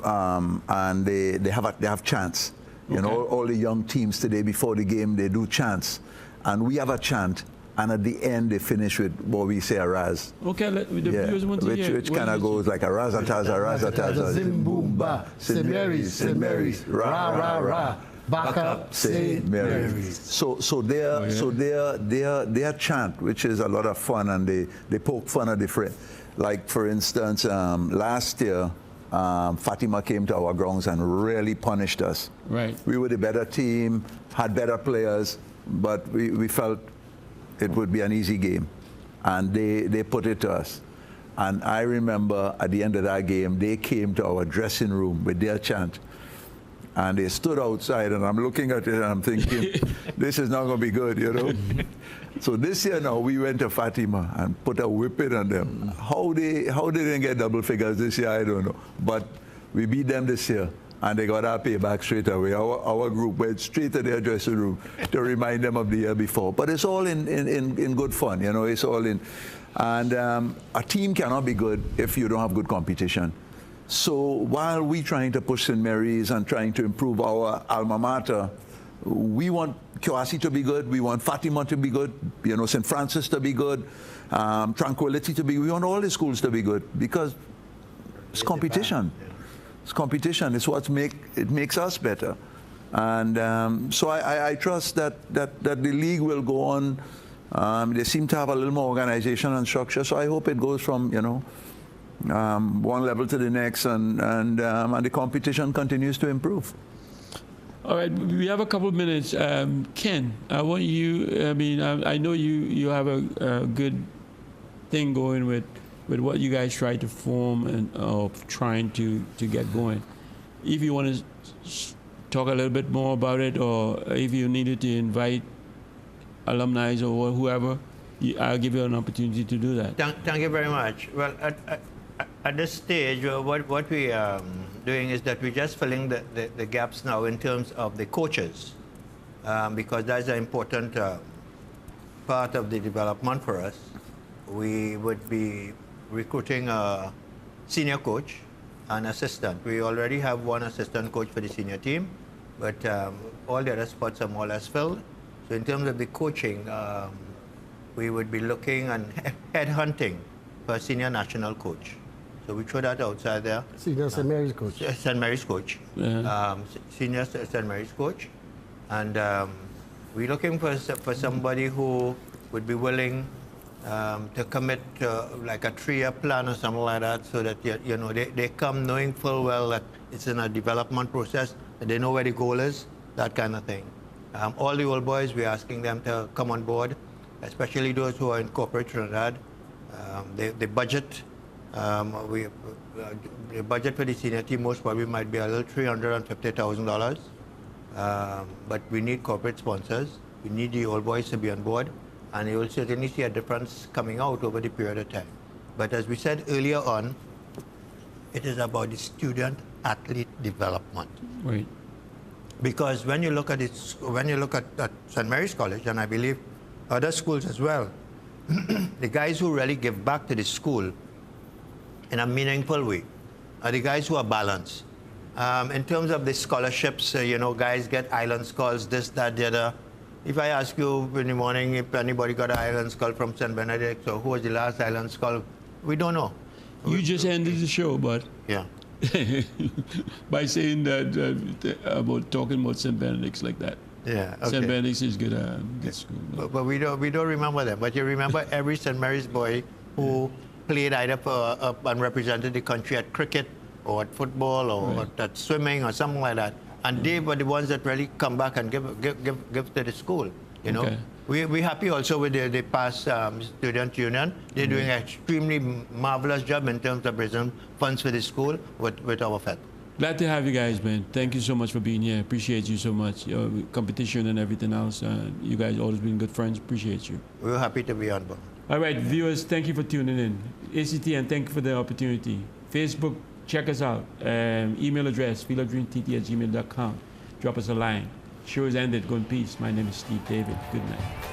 [SPEAKER 13] And they have chants. You know, all the young teams today before the game they do chants, and we have a chant. And at the end, they finish with what we say a raz.
[SPEAKER 1] Okay,
[SPEAKER 13] which kind of goes like a razataz,
[SPEAKER 2] Zimbumba, St. Mary's, ra ra ra, back up, St. Mary's.
[SPEAKER 13] So their chant, which is a lot of fun, and they poke fun at the friend. Like for instance, last year, Fatima came to our grounds and really punished us.
[SPEAKER 1] Right.
[SPEAKER 13] We were the better team, had better players, but we felt it would be an easy game, and they put it to us. And I remember at the end of that game, they came to our dressing room with their chant, and they stood outside, and I'm looking at it and I'm thinking, this is not going to be good, you know. So this year now, we went to Fatima and put a whipping on them. How they didn't get double figures this year, I don't know. But we beat them this year, and they got our payback straight away. Our group went straight to their dressing room to remind them of the year before. But it's all in good fun, you know. It's all in. And a team cannot be good if you don't have good competition. So while we're trying to push St. Mary's and trying to improve our alma mater, we want Kyoasi to be good. We want Fatima to be good. You know, St. Francis to be good. Tranquility to be. We want all the schools to be good because it's competition. It's competition. It's what makes us better, and so I trust that the league will go on. They seem to have a little more organization and structure, so I hope it goes from one level to the next, and the competition continues to improve.
[SPEAKER 1] All right, we have a couple of minutes. Ken, I want you, I mean, I know you have a good thing going with what you guys try to form and trying to get going. If you want to talk a little bit more about it, or if you needed to invite alumni or whoever, I'll give you an opportunity to do that.
[SPEAKER 5] Thank you very much. Well, at this stage, what we are doing is that we're just filling the gaps now in terms of the coaches, because that's an important part of the development for us. We would be recruiting a senior coach, an assistant. We already have one assistant coach for the senior team, but all the other spots are more or less filled. So in terms of the coaching, we would be looking and headhunting for a senior national coach. So we throw that outside there.
[SPEAKER 2] Senior St. Mary's coach.
[SPEAKER 5] St. Mary's coach.
[SPEAKER 1] Yeah.
[SPEAKER 5] Senior St. Mary's coach. And we're looking for somebody who would be willing to commit to like a 3-year plan or something like that, so that you know they come knowing full well that it's in a development process, that they know where the goal is, that kind of thing. All the old boys, we're asking them to come on board, especially those who are in corporate Trinidad. The budget, the budget for the senior team most probably might be a little $350,000, but we need corporate sponsors. We need the old boys to be on board, and you will certainly see a difference coming out over the period of time. But as we said earlier on, it is about the student-athlete development.
[SPEAKER 1] Right.
[SPEAKER 5] Because when you look at it, when you look at St. Mary's College, and I believe other schools as well, the guys who really give back to the school in a meaningful way are the guys who are balanced. In terms of the scholarships, you know, guys get island skulls, this, that, the other. If I ask you in the morning if anybody got an island skull from St. Benedict, or who was the last island skull, we don't know.
[SPEAKER 1] You just ended the show, but
[SPEAKER 5] yeah,
[SPEAKER 1] by saying that about talking about St. Benedict's like that.
[SPEAKER 5] Yeah, okay.
[SPEAKER 1] St. Benedict's is good, good school.
[SPEAKER 5] But we don't remember them. But you remember every St. Mary's boy who played either for and represented the country at cricket or at football or at swimming or something like that. And they were the ones that really come back and give to the school. You know, we're happy also with the past student union. They're doing an extremely marvelous job in terms of raising funds for the school with our FED.
[SPEAKER 1] Glad to have you guys, man. Thank you so much for being here. Appreciate you so much. Your competition and everything else. You guys always been good friends. Appreciate you.
[SPEAKER 5] We're happy to be on board.
[SPEAKER 1] All right, viewers, thank you for tuning in. ACTN, thank you for the opportunity. Facebook, check us out. Email address, fieldofdreamtt@gmail.com. Drop us a line. Show is ended. Go in peace. My name is Steve David. Good night.